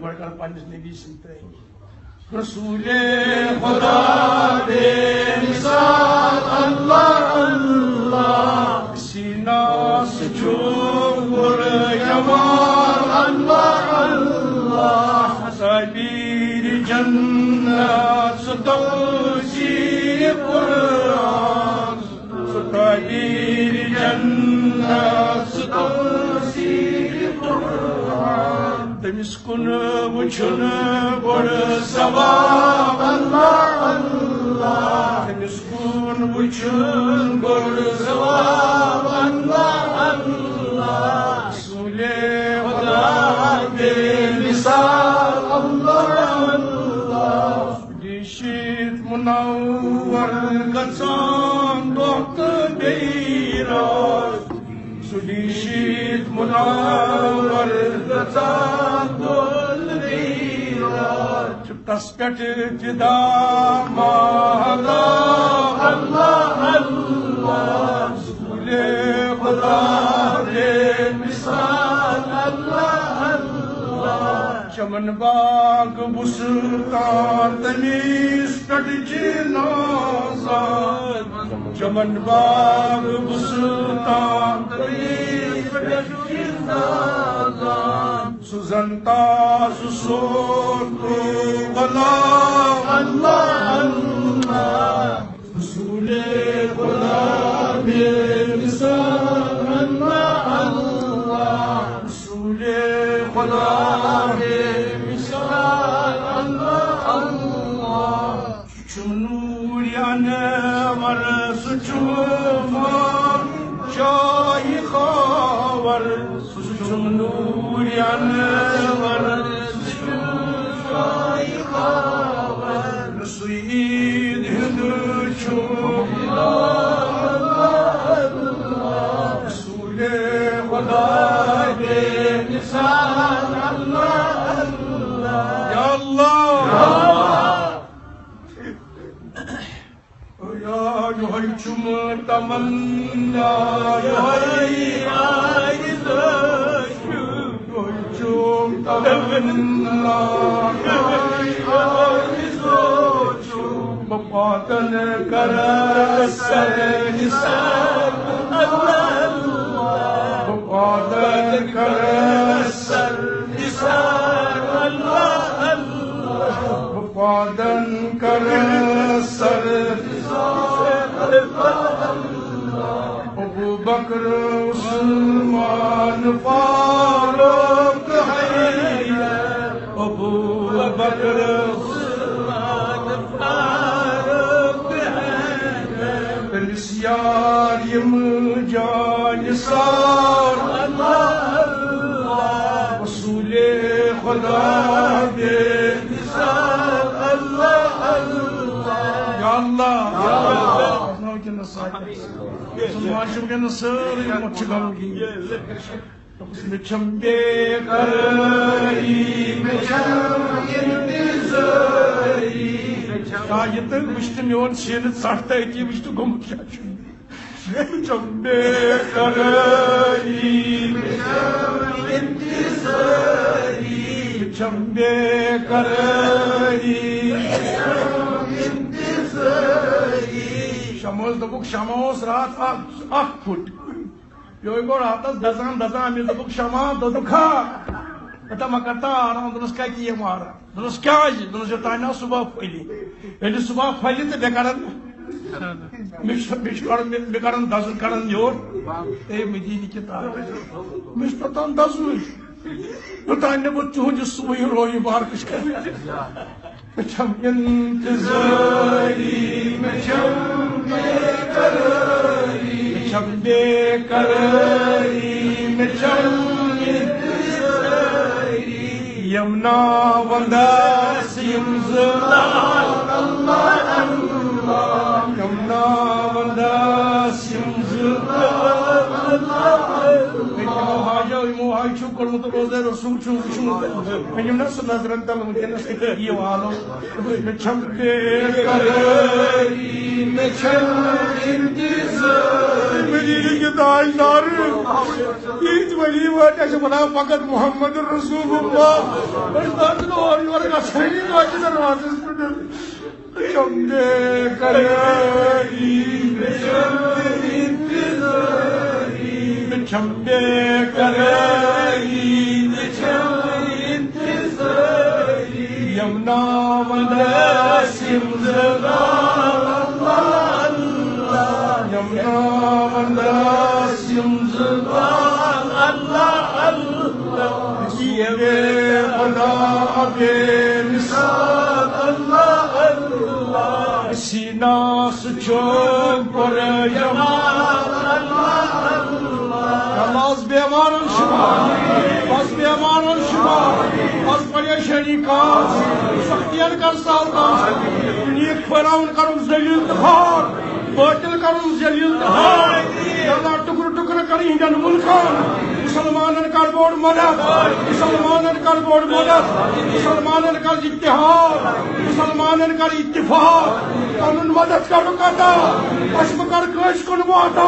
بڑھ کر پنس نبی سنتے رسول خدا بے مثال اللہ اللہ سینہ سچو گر یمان اللہ اللہ سبیر جنت ستوسیر قرآن سبیر جنت ستوسیر قرآن تمس کن وچھن بڑ ثواب اللہ اللہ تمس کن وچھن بڑ ثواب اللہ اللہ رسول خدا بے مثال اللہ اللہ دیشت منور گژھان دۄہ تہٕ بیٚیہِ رات سُدیشت منور گژھان دۄہ تہٕ بیٚیہِ رات چھُ تس پٮ۪ٹھ فِدا مادا اللہ اللہ رسول خدا بے مثال اللہ اللہ چمن باغ بُستان تٔمِس پٮ۪ٹھ چھِ نازان چمن باغ بُستان تٔمِس پٮ۪ٹھ چھِ نازان سُہ زن تاز سوتو غلام اللہ اللہ رسول خدا بے مثال اللہ اللہ رسول خدا بے مثال اللہ اللہ چنوریانہ ور سچومان شاہی خاور چنوریانہ ور شاہی خاور سعید ہند چھو رسول خدا بے مثال اللہ اللہ یا اللہ یہی چم تمنا یہی آئزش یہی چم تمنا یہی آئزش مفاتن کر سر نثار اللہ مفاتن کر سر نثار اللہ اللہ مفاتن کر سر ابو بکر عثمان فاروق حیدر ابو بکر عثمان فاروق حیدر پرسیار یم جان سار اللہ اللہ رسول خدا بے مثال اللہ اللہ یا اللہ مچھم بے قراری شاید وشت میون سین ژٹھ اتی وشت گومت کیا مچھم بے قراری مچھم بے قراری شمس دبک شمس رات اخ پھٹ یہ گو رات دزان دزان امس دبک شما دودھا بٹا مکرتا آرام دنس کتی یہ مارا دنس کیا دنس تانا صبح پھلی یعنی صبح پھلی تو بے کرن بے کرن دزن کرن یور اے مدینی کی تار مش پتان دزن بتانے وہ چونج صبح روئی بار کچھ کر مچھم انتظاری مچھم بے قراری مچھم بے قراری مچھم انتظاری یمنا ونداس یمزلال اللہ اللہ یمنا ونداس یمزلال اللہ اللہ کورمت روزے رسول چھو وچھمت ونیم نا سہ نظرن تل ونکس یہ والو مے چھم بے قراری مے چھم انتظار میری یہ دائی نار عید ولی وٹ اس بنا فقط محمد رسول اللہ بس دن اور یور کا سہی واج دروازے پہ چھم بے قراری مے چھم انتظار چھم بے قراری چھم انتظاری یمنا وناسم زبان اللہ اللہ یمنا وناسم زبان اللہ اللہ یہ بے خدا بے مثال اللہ اللہ سینہ سچوک پر یمان اللہ اللہ بیمارن شفا بس بیمارن شفا بس پریشانی کاش سختیاں کر سال کاش نیک پھیلاؤن کرن ذلیل دہار باطل کرن ذلیل دہار اللہ ٹکر ٹکر کری ہندن ملکان مسلمانن کر بوڑ مدد مسلمانن کر بوڑ مدد مسلمانن کر اتحاد مسلمانن کر اتفاق قانون مدد کر رکاتا پشم کر کش کن واتا